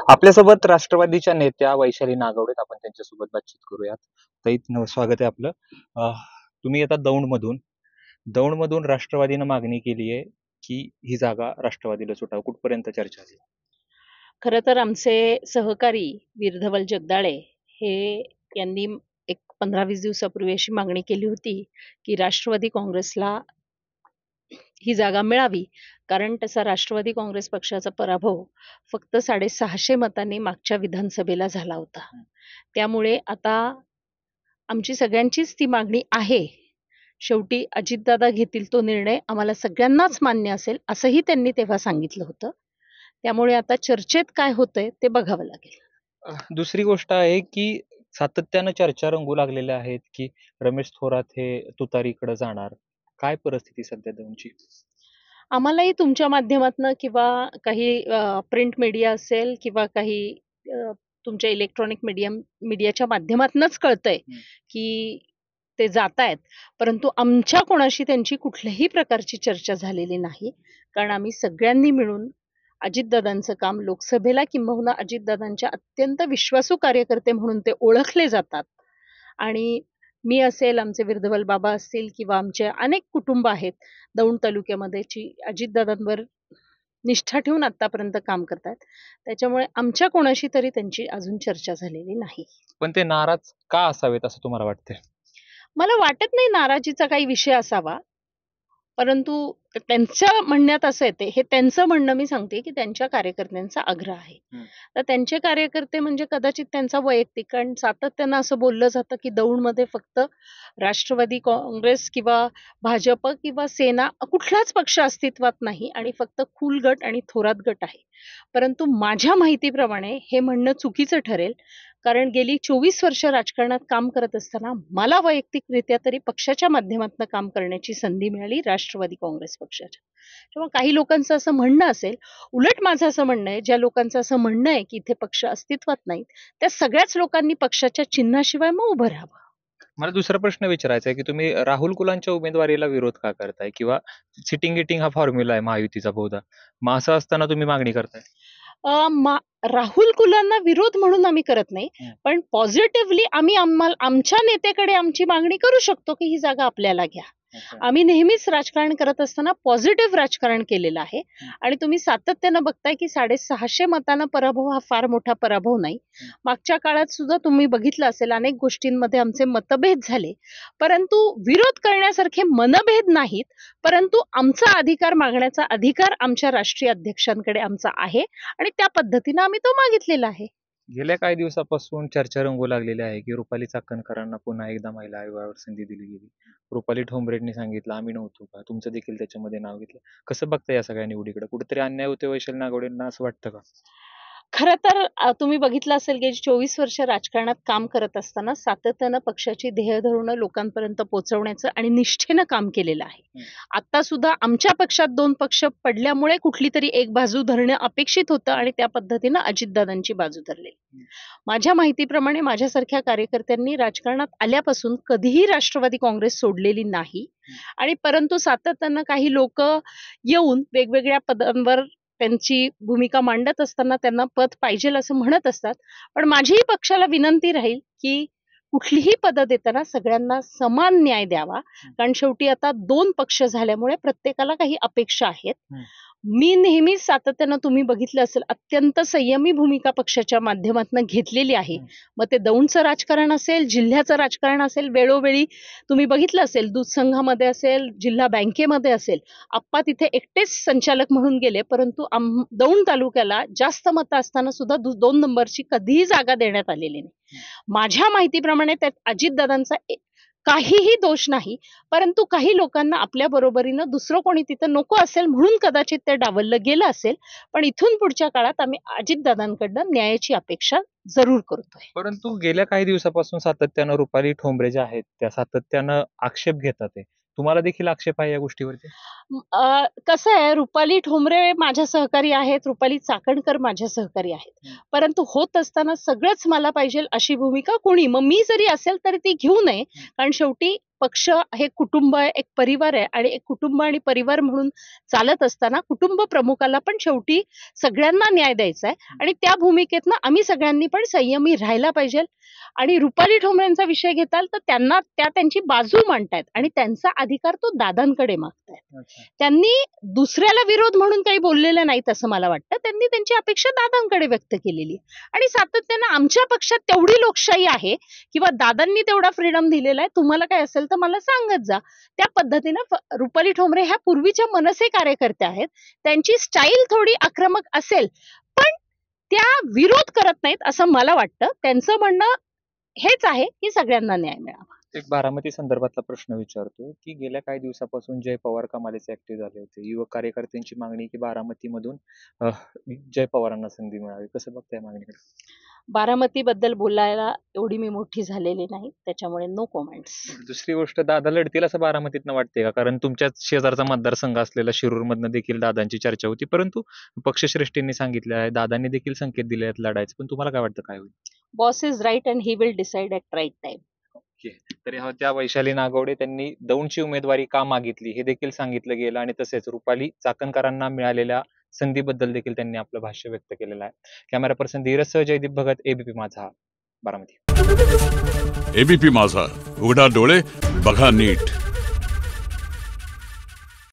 आपल्यासोबत राष्ट्रवादीच्या नेत्या वैशाली नागवडेत, आपण त्यांच्यासोबत बातचीत करूयात. ताई, स्वागत आहे आपलं. तुम्ही येतात दौंडमधून राष्ट्रवादीनं मागणी केली आहे की ही जागा राष्ट्रवादीला सुटावं. कुठपर्यंत चर्चा झाली? खरं तर आमचे सहकारी वीरधवल जगदाळे हे यांनी एक 15-20 दिवसापूर्वी अशी मागणी केली होती की राष्ट्रवादी काँग्रेसला ही जागा मिळावी. कारण तसा राष्ट्रवादी काँग्रेस पक्षाचा पराभव फक्त 650 मतांनी मागच्या विधानसभेला झाला होता. त्यामुळे आता आमची सगळ्यांचीच ती मागणी आहे. शेवटी अजितदादा घेतील तो निर्णय आम्हाला सगळ्यांनाच मान्य असेल, असंही त्यांनी तेव्हा सांगितलं होतं. त्यामुळे आता चर्चेत काय होतंय ते बघावं लागेल. दुसरी गोष्ट आहे की सातत्यानं चर्चा रंगू लागलेल्या आहेत की रमेश थोरात हे तुतारीकडे जाणार. काय परिस्थिती सध्या दौंडची? आम्हालाही तुमच्या माध्यमातनं किंवा काही प्रिंट मीडिया असेल किंवा काही तुमच्या इलेक्ट्रॉनिक मीडियाच्या माध्यमातूनच कळतंय की ते जातायत. परंतु आमच्या कोणाशी त्यांची कुठल्याही प्रकारची चर्चा झालेली नाही. कारण आम्ही सगळ्यांनी मिळून अजितदादांचं काम लोकसभेला किंबहुना अजितदादांच्या अत्यंत विश्वासू कार्यकर्ते म्हणून ते ओळखले जातात. आणि मी असेल, आमचे वीरधवल बाबा असतील किंवा आमचे अनेक कुटुंब आहेत दौंड तालुक्यामध्ये जी अजितदादांवर निष्ठा ठेवून आतापर्यंत काम करतात. त्याच्यामुळे आमच्या कोणाशी तरी त्यांची अजून चर्चा झालेली नाही. पण ते नाराज का असावेत असं तुम्हाला वाटतंय? मला वाटत नाही नाराजीचा काही विषय असावा. परंतु त्यांच्या म्हणण्यात असं येते, हे त्यांचं म्हणणं मी सांगते की त्यांच्या कार्यकर्त्यांचा आग्रह आहे. तर त्यांचे कार्यकर्ते म्हणजे कदाचित त्यांचा वैयक्तिक, कारण सातत्यानं असं बोललं जातं की दौंडमध्ये फक्त राष्ट्रवादी काँग्रेस किंवा भाजप किंवा सेना कुठलाच पक्ष अस्तित्वात नाही आणि फक्त खूल गट आणि थोरात गट आहे. परंतु माझ्या माहितीप्रमाणे हे म्हणणं चुकीचं ठरेल. कारण गेली 24 वर्ष राजकारणात काम करत असताना मला वैयक्तिकरित्या तरी पक्षाच्या माध्यमातून काम करण्याची संधी मिळाली राष्ट्रवादी काँग्रेस पक्षाच्या. तेव्हा काही लोकांचं असं म्हणणं असेल, उलट माझं असं म्हणणं आहे, ज्या लोकांचं असं म्हणणं आहे की इथे पक्ष अस्तित्वात नाहीत, त्या सगळ्याच लोकांनी पक्षाच्या चिन्हाशिवाय मग उभं राहावं. मला दुसरा प्रश्न विचारायचा आहे की तुम्ही राहुल कुलांच्या उमेदवारीला विरोध का करताय? किंवा सिटिंग गिटिंग हा फॉर्म्युला आहे महायुतीचा बहुधा. मग असं असताना तुम्ही मागणी करताय? राहुल कुलांना विरोध म्हणून आम्ही करत नाही. पण पॉझिटिव्हली आम्ही आमच्या नेत्याकडे आमची मागणी करू शकतो की ही जागा आपल्याला घ्या. आम्ही नेहमीच राजकारण करत असताना पॉझिटिव्ह राजकारण केलेलं आहे. आणि तुम्ही सातत्यानं बघताय की 650 मतांना पराभव हा फार मोठा पराभव नाही. मागच्या काळात सुद्धा तुम्ही बघितलं असेल, अनेक गोष्टींमध्ये आमचे मतभेद झाले. परंतु विरोध करण्यासारखे मनभेद नाहीत. परंतु आमचा अधिकार मागण्याचा अधिकार आमच्या राष्ट्रीय अध्यक्षांकडे आमचा आहे आणि त्या पद्धतीनं आम्ही तो मागितलेला आहे. गेल्या काही दिवसापासून चर्चा रंगू लागलेली आहे की रुपाली चाकणकरांना पुन्हा एकदा महिला आयोगावर संधी दिली गेली. रुपाली ठोंबरेंनी सांगितलं, आम्ही नव्हतो का, तुमचं देखील त्याच्यामध्ये नाव घेतलं. कसं बघता या सगळ्या निवडीकडे? कुठेतरी अन्याय होते वैशाली नागवडेंना असं वाटतं का? खरं तर तुम्ही बघितलं असेल की 24 वर्ष राजकारणात काम करत असताना सातत्यानं पक्षाची ध्येयधोरणं लोकांपर्यंत पोहोचवण्याचं आणि निष्ठेनं काम केलेलं आहे. आता सुद्धा आमच्या पक्षात 2 पक्ष पडल्यामुळे कुठली तरी एक बाजू धरणं अपेक्षित होतं आणि त्या पद्धतीनं अजितदादांची बाजू धरलेली. माझ्या माहितीप्रमाणे माझ्यासारख्या कार्यकर्त्यांनी राजकारणात आल्यापासून कधीही राष्ट्रवादी काँग्रेस सोडलेली नाही. आणि परंतु सातत्यानं काही लोक येऊन वेगवेगळ्या पदांवर त्यांची भूमिका मांडत असताना त्यांना पद पाहिजेल असं म्हणत असतात. पण माझीही पक्षाला विनंती राहील की कुठलीही पदं देताना सगळ्यांना समान न्याय द्यावा. कारण शेवटी आता 2 पक्ष झाल्यामुळे प्रत्येकाला काही अपेक्षा आहेत. मी नेहमीच सातत्यानं तुम्ही बघितलं असेल अत्यंत संयमी भूमिका पक्षाच्या माध्यमातून घेतलेली आहे. मग ते दौंडचं राजकारण असेल, जिल्ह्याचं राजकारण असेल, वेळोवेळी तुम्ही बघितलं असेल दूध संघामध्ये असेल, जिल्हा बँकेमध्ये असेल, आप्पा तिथे एकटेच संचालक म्हणून गेले. परंतु दौंड तालुक्याला जास्त मतं असताना सुद्धा 2 नंबरची कधीही जागा देण्यात आलेली नाही. माझ्या माहितीप्रमाणे त्यात अजितदादांचा काहीही दोष नाही. परंतु काही लोकांना आपल्या बरोबरीनं दुसरं कोणी तिथं नको असेल म्हणून कदाचित ते डावललं गेलं असेल. पण इथून पुढच्या काळात आम्ही अजितदादांकडनं न्यायाची अपेक्षा जरूर करतोय. परंतु गेल्या काही दिवसापासून सातत्यानं रुपाली ठोंबरे ज्या आहेत त्या सातत्यानं आक्षेप घेतात आहे. तुम्हाला देखील आक्षेप आहे या गोष्टीवरती? कसं आहे, रुपाली ठोंबरे माझ्या सहकारी आहेत, रुपाली चाकणकर माझ्या सहकारी आहेत. परंतु होत असताना सगळंच मला पाहिजे अशी भूमिका कोणी, मग मी जरी असेल तरी ती घेऊ नये. कारण शेवटी पक्ष हे कुटुंब आहे, एक परिवार आहे आणि एक कुटुंब आणि परिवार म्हणून चालत असताना कुटुंब प्रमुखाला पण शेवटी सगळ्यांना न्याय द्यायचा आहे आणि त्या भूमिकेतनं आम्ही सगळ्यांनी पण संयमी राहायला पाहिजे. आणि रुपाली ठोंबरेंचा विषय घेताल तर त्या त्यांची बाजू मांडतायत आणि त्यांचा अधिकार तो दादांकडे मागतायत. अच्छा. त्यांनी दुसऱ्याला विरोध म्हणून काही बोललेलं नाहीत असं मला वाटतं. त्यांनी त्यांची अपेक्षा दादांकडे व्यक्त केलेली आहे. आणि सातत्यानं आमच्या पक्षात तेवढी लोकशाही आहे किंवा दादांनी तेवढा फ्रीडम दिलेला आहे, तुम्हाला काय असेल तर मला सांगत जा. त्या पद्धतीनं रुपाली ठोंबरे ह्या पूर्वीच्या मनसे कार्यकर्त्या आहेत. त्यांची स्टाईल थोडी आक्रमक असेल, पण त्या विरोध करत नाहीत असं मला वाटतं. त्यांचं म्हणणं हेच आहे की सगळ्यांना न्याय मिळावा. एक बारामती संदर्भातला प्रश्न विचारतो की गेल्या काही दिवसापासून जय पवार कमालीचे ऍक्टिव्ह झाले होते. युवक कार्यकर्त्यांची मागणी की बारामतीमधून जय पवारांना संधी मिळावी. कसं बघताय मागणीकडे? बारामतीबद्दल बोलायला एवढी मी मोठी झालेली नाही, त्याच्यामुळे नो कॉमेंट्स. दुसरी गोष्ट, दादा लढतील असं बारामतीतनं वाटते का? कारण तुमच्याच शेजारचा मतदारसंघ असलेला शिरूरमधनं देखील दादांची चर्चा होती, परंतु पक्षश्रेष्ठींनी सांगितलं आहे, दादांनी देखील संकेत दिले आहेत लढायचं. पण तुम्हाला काय वाटतं, काय होईल? Boss is right and he will decide at right time. तरी त्या वैशाली नागवडे त्यांनी दौंडची उमेदवारी का मागितली हे देखील सांगितलं गेलं आणि तसेच रुपाली चाकणकरांना मिळालेल्या संधीबद्दल देखील त्यांनी आपलं भाष्य व्यक्त केलेलं आहे. कॅमेरा पर्सन धीरजसह जयदीप भगत, एबीपी माझा, बारामती. एबीपी माझा, उघडा डोळे बघा नीट.